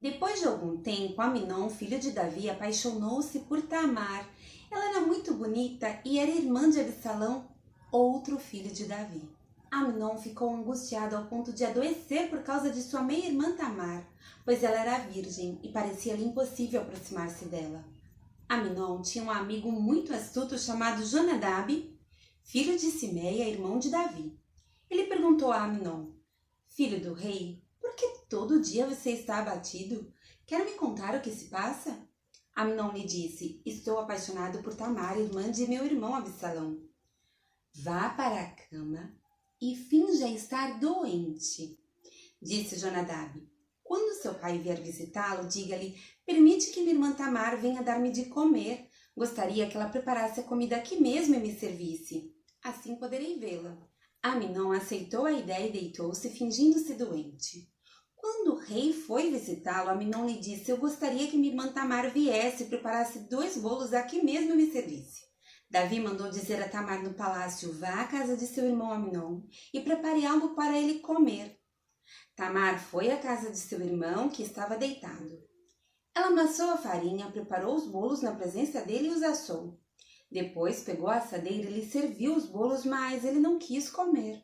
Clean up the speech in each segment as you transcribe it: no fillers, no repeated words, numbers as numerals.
Depois de algum tempo, Aminon, filho de Davi, apaixonou-se por Tamar. Ela era muito bonita e era irmã de Absalão, outro filho de Davi. Aminon ficou angustiado ao ponto de adoecer por causa de sua meia-irmã Tamar, pois ela era virgem e parecia-lhe impossível aproximar-se dela. Aminon tinha um amigo muito astuto chamado Jonadab, filho de Simeia, irmão de Davi. Ele perguntou a Aminon: Filho do rei, por que todo dia você está abatido? Quer me contar o que se passa? Aminon lhe disse: Estou apaixonado por Tamar, irmã de meu irmão Absalão. Vá para a cama e finja estar doente, disse Jonadab. Quando seu pai vier visitá-lo, diga-lhe: Permite que minha irmã Tamar venha dar-me de comer. Gostaria que ela preparasse a comida aqui mesmo e me servisse. Assim poderei vê-la. Aminon aceitou a ideia e deitou-se, fingindo-se doente. Quando o rei foi visitá-lo, Aminon lhe disse: Eu gostaria que minha irmã Tamar viesse e preparasse 2 bolos aqui mesmo e me servisse. Davi mandou dizer a Tamar no palácio: Vá à casa de seu irmão Aminon e prepare algo para ele comer. Tamar foi à casa de seu irmão, que estava deitado. Ela amassou a farinha, preparou os bolos na presença dele e os assou. Depois pegou a assadeira e lhe serviu os bolos, mas ele não quis comer.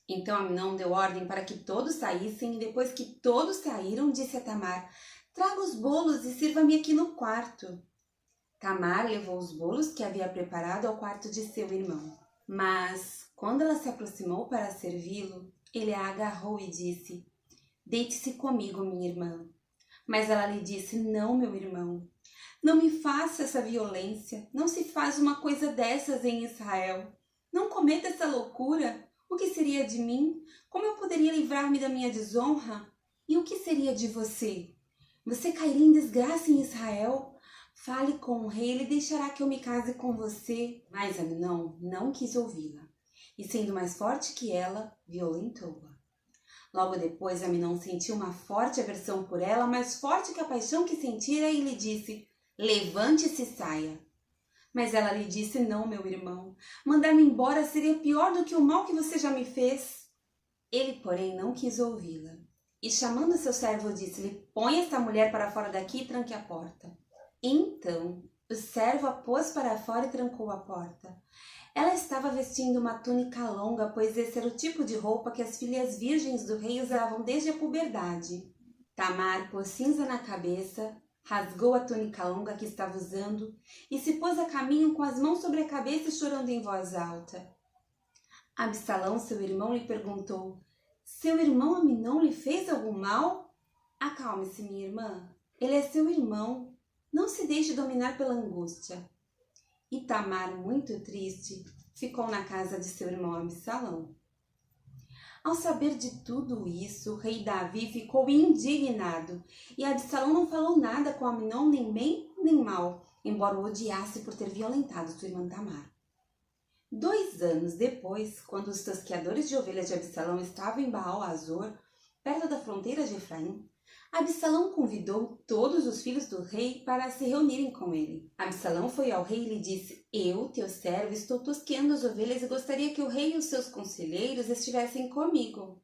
Então Aminon deu ordem para que todos saíssem e depois que todos saíram, disse a Tamar: Traga os bolos e sirva-me aqui no quarto. Tamar levou os bolos que havia preparado ao quarto de seu irmão. Mas, quando ela se aproximou para servi-lo, ele a agarrou e disse: Deite-se comigo, minha irmã. Mas ela lhe disse: Não, meu irmão. Não me faça essa violência. Não se faz uma coisa dessas em Israel. Não cometa essa loucura. O que seria de mim? Como eu poderia livrar-me da minha desonra? E o que seria de você? Você cairia em desgraça em Israel? Fale com o rei, ele deixará que eu me case com você. Mas Aminon não quis ouvi-la. E sendo mais forte que ela, violentou-a. Logo depois, Aminon sentiu uma forte aversão por ela, mais forte que a paixão que sentira, e lhe disse: Levante-se e saia. Mas ela lhe disse: Não, meu irmão, mandar-me embora seria pior do que o mal que você já me fez. Ele, porém, não quis ouvi-la. E chamando seu servo, disse-lhe: Põe esta mulher para fora daqui e tranque a porta. Então, o servo a pôs para fora e trancou a porta. Ela estava vestindo uma túnica longa, pois esse era o tipo de roupa que as filhas virgens do rei usavam desde a puberdade. Tamar pôs cinza na cabeça, rasgou a túnica longa que estava usando e se pôs a caminho com as mãos sobre a cabeça e chorando em voz alta. Absalão, seu irmão, lhe perguntou: Seu irmão Aminon lhe fez algum mal? Acalme-se, minha irmã. Ele é seu irmão. Não se deixe dominar pela angústia. E Tamar, muito triste, ficou na casa de seu irmão Absalão. Ao saber de tudo isso, o rei Davi ficou indignado, e Absalão não falou nada com Aminon, nem bem nem mal, embora o odiasse por ter violentado sua irmã Tamar. 2 anos depois, quando os tosqueadores de ovelhas de Absalão estavam em Baal-Azor, perto da fronteira de Efraim, Absalão convidou todos os filhos do rei para se reunirem com ele. Absalão foi ao rei e lhe disse: Eu, teu servo, estou tosqueando as ovelhas e gostaria que o rei e os seus conselheiros estivessem comigo.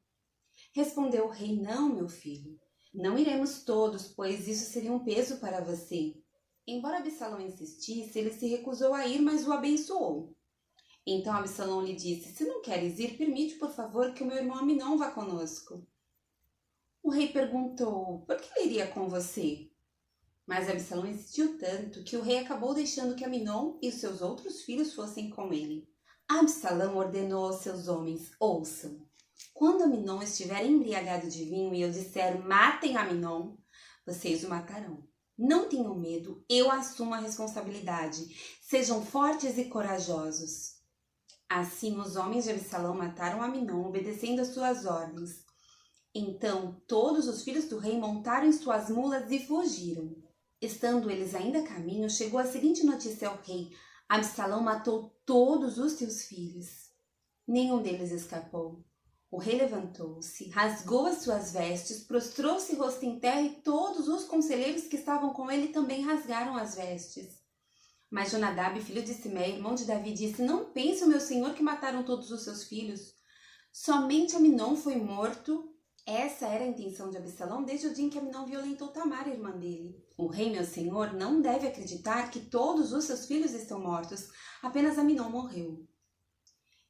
Respondeu o rei: Não, meu filho. Não iremos todos, pois isso seria um peso para você. Embora Absalão insistisse, ele se recusou a ir, mas o abençoou. Então Absalão lhe disse: Se não queres ir, permite, por favor, que o meu irmão Aminon vá conosco. O rei perguntou: Por que ele iria com você? Mas Absalão insistiu tanto que o rei acabou deixando que Aminon e os seus outros filhos fossem com ele. Absalão ordenou aos seus homens: Ouçam, quando Aminon estiver embriagado de vinho e eu disser: Matem Aminon, vocês o matarão. Não tenham medo, eu assumo a responsabilidade. Sejam fortes e corajosos. Assim, os homens de Absalão mataram Aminon, obedecendo às suas ordens. Então, todos os filhos do rei montaram em suas mulas e fugiram. Estando eles ainda a caminho, chegou a seguinte notícia ao rei: Absalão matou todos os seus filhos. Nenhum deles escapou. O rei levantou-se, rasgou as suas vestes, prostrou-se rosto em terra e todos os conselheiros que estavam com ele também rasgaram as vestes. Mas Jonadab, filho de Simeia, irmão de Davi, disse: Não pense, meu senhor, que mataram todos os seus filhos. Somente Aminon foi morto Essa era a intenção de Absalão desde o dia em que Amnão violentou Tamar, irmã dele. O rei, meu senhor, não deve acreditar que todos os seus filhos estão mortos, apenas Amnão morreu.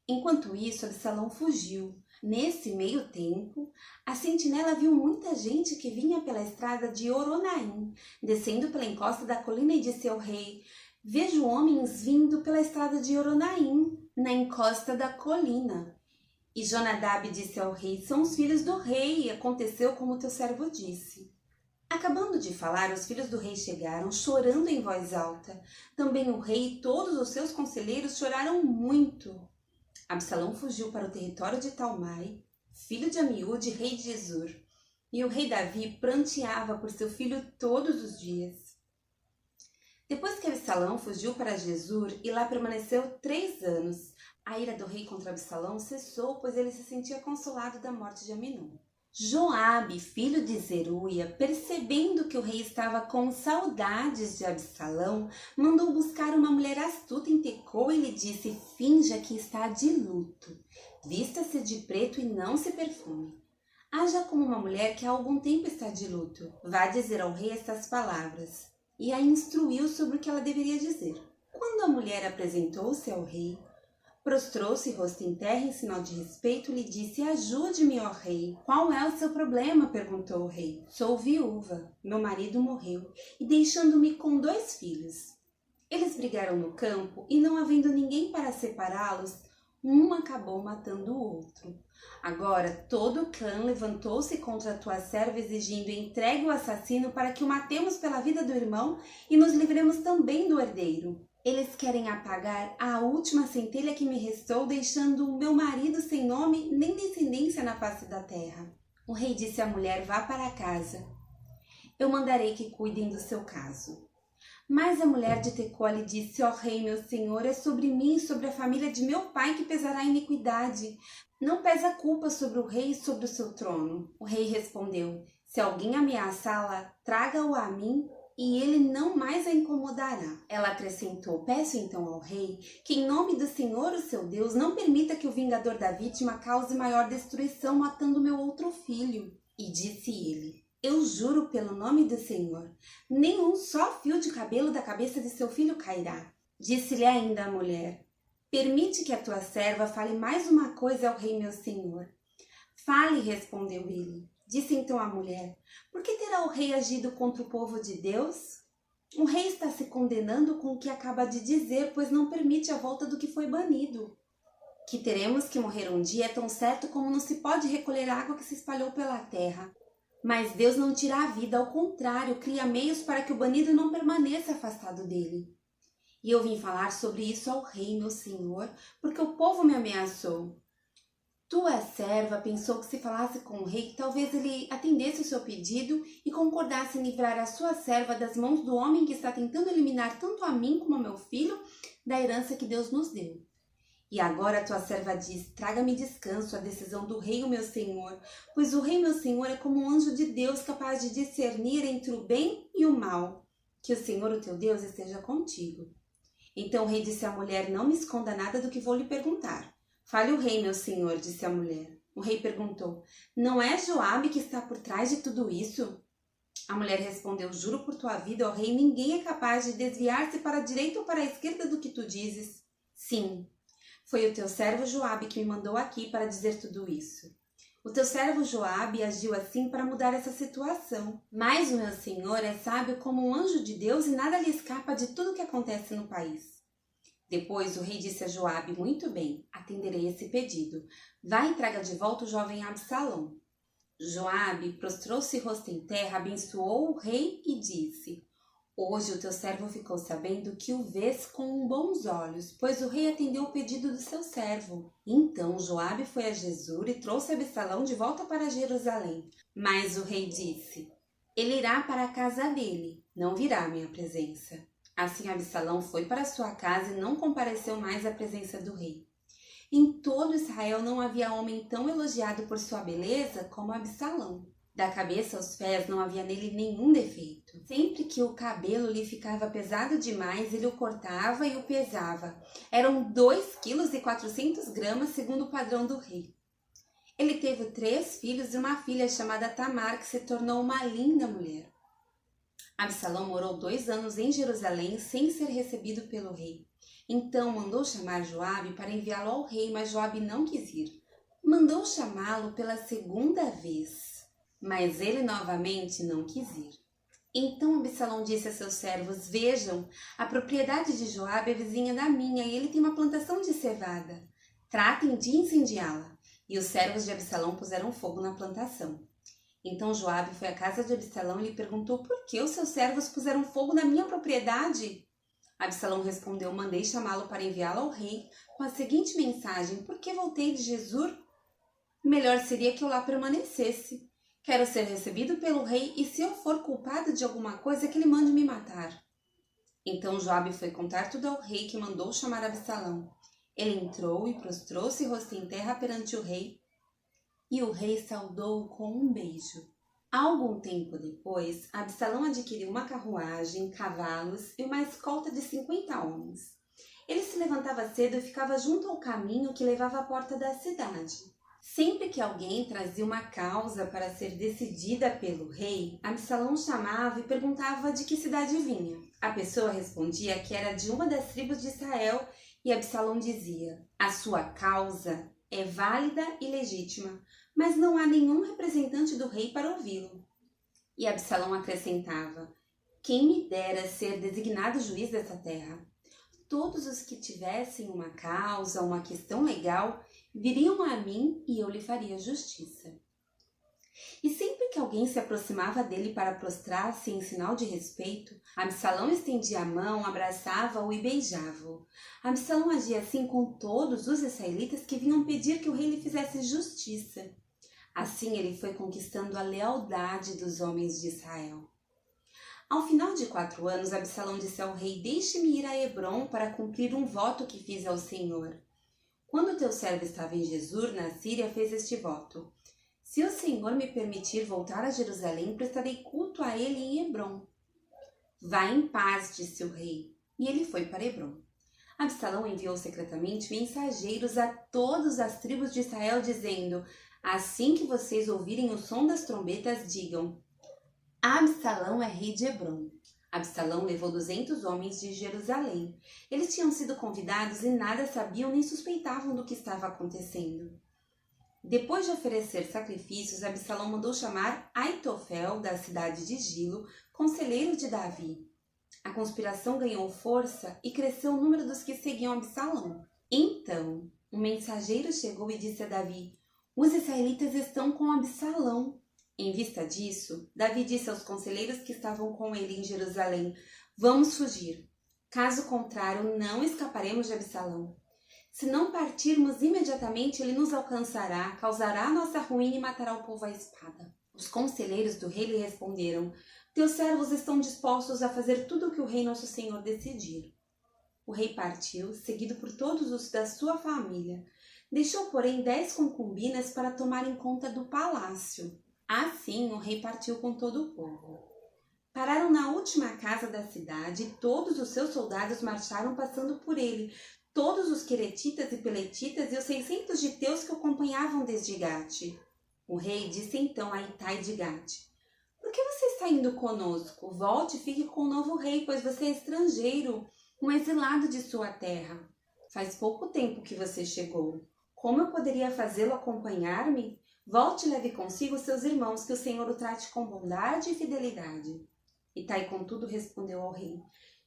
Enquanto isso, Absalão fugiu. Nesse meio tempo, a sentinela viu muita gente que vinha pela estrada de Oronaim, descendo pela encosta da colina, e disse ao rei: Vejo homens vindo pela estrada de Oronaim, na encosta da colina. E Jonadab disse ao rei: São os filhos do rei, e aconteceu como teu servo disse. Acabando de falar, os filhos do rei chegaram, chorando em voz alta. Também o rei e todos os seus conselheiros choraram muito. Absalão fugiu para o território de Talmai, filho de Amiúde, rei de Gesur, e o rei Davi pranteava por seu filho todos os dias. Depois que Absalão fugiu para Gesur e lá permaneceu 3 anos, a ira do rei contra Absalão cessou, pois ele se sentia consolado da morte de Aminon. Joabe, filho de Zeruia, percebendo que o rei estava com saudades de Absalão, mandou buscar uma mulher astuta em Tecoa e lhe disse: Finja que está de luto. Vista-se de preto e não se perfume. Haja como uma mulher que há algum tempo está de luto. Vá dizer ao rei estas palavras. E a instruiu sobre o que ela deveria dizer. Quando a mulher apresentou-se ao rei, prostrou-se rosto em terra em sinal de respeito e lhe disse: Ajude-me, ó rei. Qual é o seu problema? Perguntou o rei. Sou viúva. Meu marido morreu e deixando-me com 2 filhos. Eles brigaram no campo e, não havendo ninguém para separá-los, um acabou matando o outro. Agora todo o clã levantou-se contra a tua serva, exigindo: entregue o assassino para que o matemos pela vida do irmão e nos livremos também do herdeiro. Eles querem apagar a última centelha que me restou, deixando o meu marido sem nome nem descendência na face da terra. O rei disse à mulher: Vá para casa. Eu mandarei que cuidem do seu caso. Mas a mulher de Tecoa lhe disse: Ó rei, meu senhor, é sobre mim e sobre a família de meu pai que pesará a iniquidade. Não pesa a culpa sobre o rei e sobre o seu trono. O rei respondeu: Se alguém ameaçá-la, traga-o a mim, e ele não mais a incomodará. Ela acrescentou: Peço então ao rei que, em nome do Senhor, o seu Deus, não permita que o vingador da vítima cause maior destruição, matando meu outro filho. E disse ele: Eu juro pelo nome do Senhor, nenhum só fio de cabelo da cabeça de seu filho cairá. Disse-lhe ainda a mulher: Permite que a tua serva fale mais uma coisa ao rei meu senhor. Fale, respondeu ele. Disse então a mulher: Por que terá o rei agido contra o povo de Deus? O rei está se condenando com o que acaba de dizer, pois não permite a volta do que foi banido. Que teremos que morrer um dia é tão certo como não se pode recolher a água que se espalhou pela terra. Mas Deus não tira a vida, ao contrário, cria meios para que o banido não permaneça afastado dele. E eu vim falar sobre isso ao rei, meu senhor, porque o povo me ameaçou. Tua serva pensou que se falasse com o rei, que talvez ele atendesse o seu pedido e concordasse em livrar a sua serva das mãos do homem que está tentando eliminar tanto a mim como ao meu filho da herança que Deus nos deu. E agora a tua serva diz: Traga-me descanso, a decisão do rei, o meu senhor, pois o rei, meu senhor, é como um anjo de Deus, capaz de discernir entre o bem e o mal. Que o Senhor, o teu Deus, esteja contigo. Então o rei disse à mulher: Não me esconda nada do que vou lhe perguntar. Fale o rei, meu senhor, disse a mulher. O rei perguntou: Não é Joabe que está por trás de tudo isso? A mulher respondeu: Juro por tua vida, ó rei, ninguém é capaz de desviar-se para a direita ou para a esquerda do que tu dizes. Sim, foi o teu servo Joabe que me mandou aqui para dizer tudo isso. O teu servo Joabe agiu assim para mudar essa situação. Mas o meu senhor é sábio como um anjo de Deus e nada lhe escapa de tudo o que acontece no país. Depois o rei disse a Joabe: Muito bem, atenderei esse pedido. Vá e traga de volta o jovem Absalão. Joabe prostrou-se rosto em terra, abençoou o rei e disse: Hoje o teu servo ficou sabendo que o vês com bons olhos, pois o rei atendeu o pedido do seu servo. Então Joabe foi a Gesur e trouxe Absalão de volta para Jerusalém. Mas o rei disse: Ele irá para a casa dele, não virá à minha presença. Assim Absalão foi para sua casa e não compareceu mais à presença do rei. Em todo Israel não havia homem tão elogiado por sua beleza como Absalão. Da cabeça aos pés não havia nele nenhum defeito. Sempre que o cabelo lhe ficava pesado demais, ele o cortava e o pesava. Eram 2,4 kg segundo o padrão do rei. Ele teve 3 filhos e uma filha chamada Tamar, que se tornou uma linda mulher. Absalão morou 2 anos em Jerusalém sem ser recebido pelo rei. Então mandou chamar Joabe para enviá-lo ao rei, mas Joabe não quis ir. Mandou chamá-lo pela 2ª vez, mas ele novamente não quis ir. Então Absalão disse a seus servos: vejam, a propriedade de Joabe é vizinha da minha e ele tem uma plantação de cevada. Tratem de incendiá-la. E os servos de Absalão puseram fogo na plantação. Então Joabe foi à casa de Absalão e lhe perguntou: por que os seus servos puseram fogo na minha propriedade? Absalão respondeu: mandei chamá-lo para enviá-lo ao rei com a seguinte mensagem: por que voltei de Jesur? Melhor seria que eu lá permanecesse. Quero ser recebido pelo rei e se eu for culpado de alguma coisa, que ele mande me matar. Então Joabe foi contar tudo ao rei, que mandou chamar Absalão. Ele entrou e prostrou-se rosto em terra perante o rei, e o rei saudou-o com um beijo. Algum tempo depois, Absalão adquiriu uma carruagem, cavalos e uma escolta de 50 homens. Ele se levantava cedo e ficava junto ao caminho que levava à porta da cidade. Sempre que alguém trazia uma causa para ser decidida pelo rei, Absalão chamava e perguntava de que cidade vinha. A pessoa respondia que era de uma das tribos de Israel e Absalão dizia: a sua causa é válida e legítima, mas não há nenhum representante do rei para ouvi-lo. E Absalão acrescentava: quem me dera ser designado juiz dessa terra? Todos os que tivessem uma causa, uma questão legal, viriam a mim e eu lhe faria justiça. E sempre que alguém se aproximava dele para prostrar-se em sinal de respeito, Absalão estendia a mão, abraçava-o e beijava-o. Absalão agia assim com todos os israelitas que vinham pedir que o rei lhe fizesse justiça. Assim ele foi conquistando a lealdade dos homens de Israel. Ao final de 4 anos, Absalão disse ao rei: deixe-me ir a Hebrom para cumprir um voto que fiz ao Senhor. Quando teu servo estava em Jesur, na Síria, fez este voto: se o Senhor me permitir voltar a Jerusalém, prestarei culto a ele em Hebrom. Vá em paz, disse o rei, e ele foi para Hebrom. Absalão enviou secretamente mensageiros a todas as tribos de Israel, dizendo: assim que vocês ouvirem o som das trombetas, digam: Absalão é rei de Hebrom. Absalão levou 200 homens de Jerusalém. Eles tinham sido convidados e nada sabiam nem suspeitavam do que estava acontecendo. Depois de oferecer sacrifícios, Absalão mandou chamar Aitofel, da cidade de Gilo, conselheiro de Davi. A conspiração ganhou força e cresceu o número dos que seguiam Absalão. Então, um mensageiro chegou e disse a Davi: os israelitas estão com Absalão. Em vista disso, Davi disse aos conselheiros que estavam com ele em Jerusalém: vamos fugir. Caso contrário, não escaparemos de Absalão. Se não partirmos imediatamente, ele nos alcançará, causará nossa ruína e matará o povo à espada. Os conselheiros do rei lhe responderam: teus servos estão dispostos a fazer tudo o que o rei nosso senhor decidir. O rei partiu, seguido por todos os da sua família. Deixou, porém, 10 concubinas para tomarem conta do palácio. Assim, o rei partiu com todo o povo. Pararam na última casa da cidade e todos os seus soldados marcharam passando por ele, todos os queretitas e peletitas e os 600 giteus que o acompanhavam desde Gate. O rei disse então a Itai de Gate: por que você está indo conosco? Volte e fique com o novo rei, pois você é estrangeiro, um exilado de sua terra. Faz pouco tempo que você chegou. Como eu poderia fazê-lo acompanhar-me? Volte e leve consigo seus irmãos, que o Senhor o trate com bondade e fidelidade. Itai, contudo, respondeu ao rei: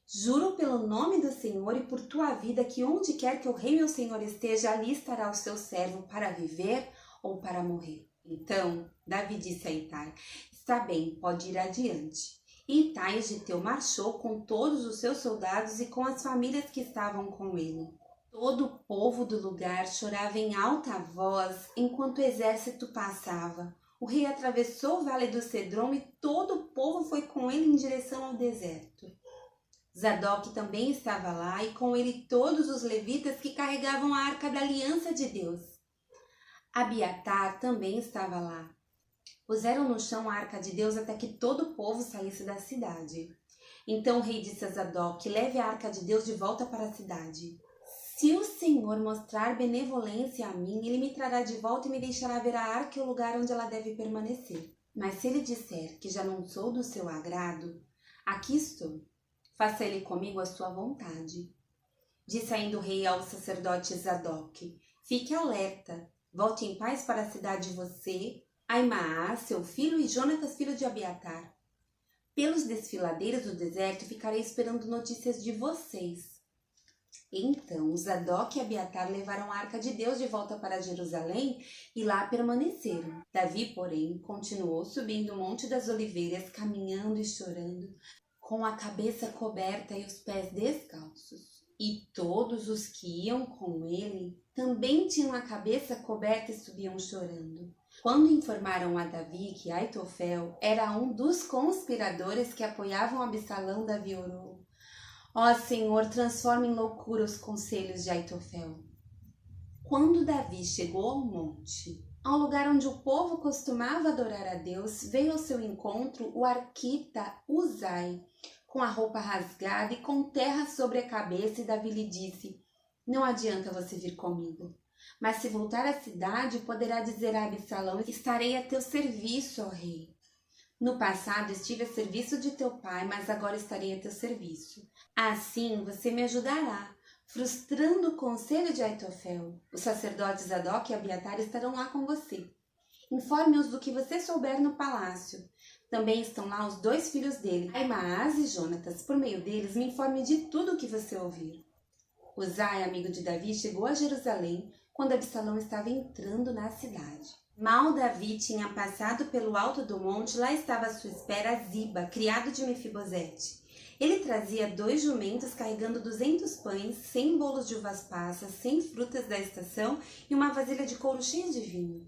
juro pelo nome do Senhor e por tua vida que onde quer que o rei meu senhor esteja, ali estará o seu servo para viver ou para morrer. Então Davi disse a Itai: está bem, pode ir adiante. E Itai, Giteu, marchou com todos os seus soldados e com as famílias que estavam com ele. Todo o povo do lugar chorava em alta voz enquanto o exército passava. O rei atravessou o vale do Cedron e todo o povo foi com ele em direção ao deserto. Zadok também estava lá e com ele todos os levitas que carregavam a arca da aliança de Deus. Abiatar também estava lá. Puseram no chão a arca de Deus até que todo o povo saísse da cidade. Então o rei disse a Zadok: leve a arca de Deus de volta para a cidade. Se o Senhor mostrar benevolência a mim, ele me trará de volta e me deixará ver a arca e o lugar onde ela deve permanecer. Mas se ele disser que já não sou do seu agrado, aqui estou. Faça ele comigo a sua vontade. Disse ainda o rei ao sacerdote Zadok: fique alerta, volte em paz para a cidade você, Aimaas, seu filho, e Jonatas, filho de Abiatar. Pelos desfiladeiros do deserto ficarei esperando notícias de vocês. Então Zadok e Abiatar levaram a arca de Deus de volta para Jerusalém e lá permaneceram. Davi, porém, continuou subindo o Monte das Oliveiras, caminhando e chorando, com a cabeça coberta e os pés descalços. E todos os que iam com ele também tinham a cabeça coberta e subiam chorando. Quando informaram a Davi que Aitofel era um dos conspiradores que apoiavam Absalão, Davi orou: ó Senhor, transforma em loucura os conselhos de Aitofel. Quando Davi chegou ao monte, ao lugar onde o povo costumava adorar a Deus, veio ao seu encontro o arquita Uzai, com a roupa rasgada e com terra sobre a cabeça, e Davi lhe disse: não adianta você vir comigo, mas se voltar à cidade, poderá dizer a Absalão: estarei a teu serviço, ó rei. No passado estive a serviço de teu pai, mas agora estarei a teu serviço. Assim você me ajudará, frustrando o conselho de Aitofel. Os sacerdotes Zadok e Abiatar estarão lá com você. Informe-os do que você souber no palácio. Também estão lá os 2 filhos dele, Aimaas e Jonatas. Por meio deles, me informe de tudo o que você ouvir. Uzai, amigo de Davi, chegou a Jerusalém quando Absalão estava entrando na cidade. Mal Davi tinha passado pelo alto do monte, lá estava à sua espera Ziba, criado de Mefibosete. Ele trazia 2 jumentos carregando 200 pães, 100 bolos de uvas passas, 100 frutas da estação e uma vasilha de couro cheia de vinho.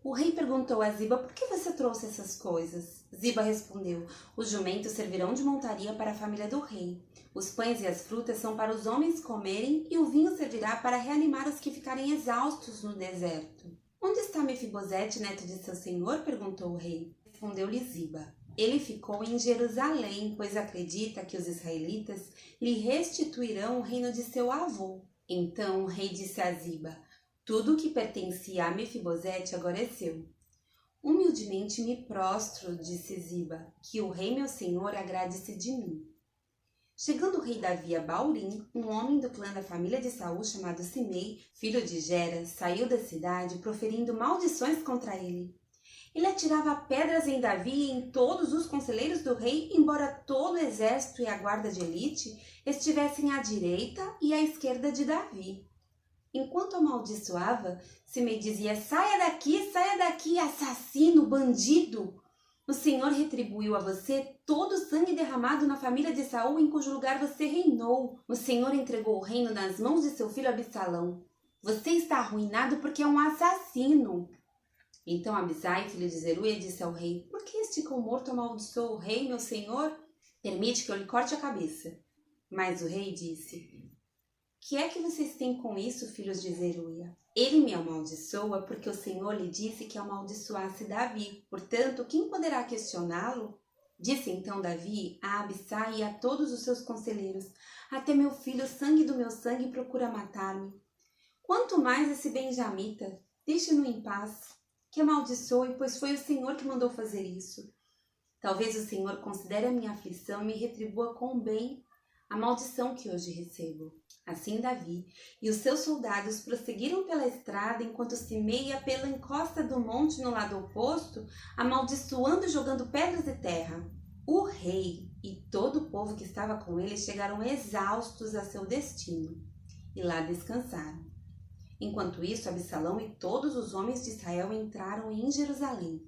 O rei perguntou a Ziba: por que você trouxe essas coisas? Ziba respondeu: os jumentos servirão de montaria para a família do rei. Os pães e as frutas são para os homens comerem e o vinho servirá para reanimar os que ficarem exaustos no deserto. Onde está Mefibosete, neto de seu senhor? Perguntou o rei. Respondeu-lhe Ziba: ele ficou em Jerusalém, pois acredita que os israelitas lhe restituirão o reino de seu avô. Então o rei disse a Ziba: tudo o que pertencia a Mefibosete agora é seu. Humildemente me prostro, disse Ziba, que o rei meu senhor agrade-se de mim. Chegando o rei Davi a Baurim, um homem do clã da família de Saul chamado Simei, filho de Gera, saiu da cidade proferindo maldições contra ele. Ele atirava pedras em Davi e em todos os conselheiros do rei, embora todo o exército e a guarda de elite estivessem à direita e à esquerda de Davi. Enquanto amaldiçoava, Simei dizia: saia daqui, assassino, bandido! O Senhor retribuiu a você todo o sangue derramado na família de Saul, em cujo lugar você reinou. O Senhor entregou o reino nas mãos de seu filho Absalão. Você está arruinado porque é um assassino. Então Abisai, filho de Zeruia, disse ao rei: por que este cão morto amaldiçoou o rei, meu senhor? Permite que eu lhe corte a cabeça. Mas o rei disse: que é que vocês têm com isso, filhos de Zeruia? Ele me amaldiçoa porque o Senhor lhe disse que amaldiçoasse Davi. Portanto, quem poderá questioná-lo? Disse então Davi a Abissai e a todos os seus conselheiros: até meu filho, sangue do meu sangue, procura matar-me. Quanto mais esse benjamita, deixe-no em paz, que amaldiçoe, pois foi o Senhor que mandou fazer isso. Talvez o Senhor considere a minha aflição e me retribua com bem a maldição que hoje recebo. Assim Davi e os seus soldados prosseguiram pela estrada enquanto Simei ia pela encosta do monte no lado oposto, amaldiçoando e jogando pedras e terra. O rei e todo o povo que estava com ele chegaram exaustos a seu destino e lá descansaram. Enquanto isso, Absalão e todos os homens de Israel entraram em Jerusalém,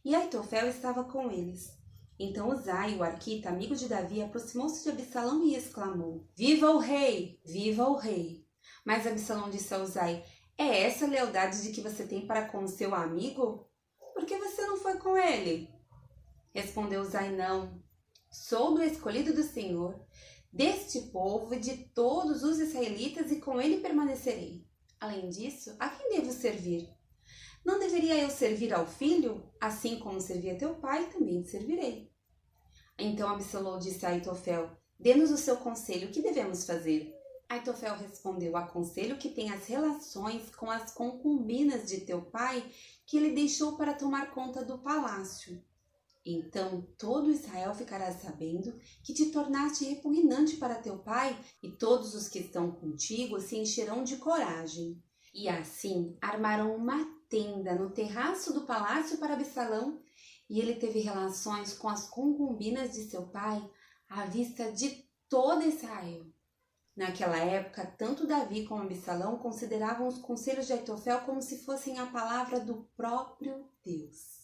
e Aitofel estava com eles. Então Uzai, o arquita, amigo de Davi, aproximou-se de Absalão e exclamou: viva o rei! Viva o rei! Mas Absalão disse a Uzai: é essa a lealdade de que você tem para com o seu amigo? Por que você não foi com ele? Respondeu Uzai: não, sou do escolhido do Senhor, deste povo e de todos os israelitas, e com ele permanecerei. Além disso, a quem devo servir? Não deveria eu servir ao filho? Assim como servi a teu pai, também te servirei. Então Absalão disse a Aitofel: dê-nos o seu conselho, o que devemos fazer? Aitofel respondeu: aconselho que tenhas relações com as concubinas de teu pai, que ele deixou para tomar conta do palácio. Então todo Israel ficará sabendo que te tornaste repugnante para teu pai, e todos os que estão contigo se encherão de coragem. E assim armaram uma tenda no terraço do palácio para Absalão, e ele teve relações com as concubinas de seu pai à vista de todo Israel. Naquela época, tanto Davi como Absalão consideravam os conselhos de Aitofel como se fossem a palavra do próprio Deus.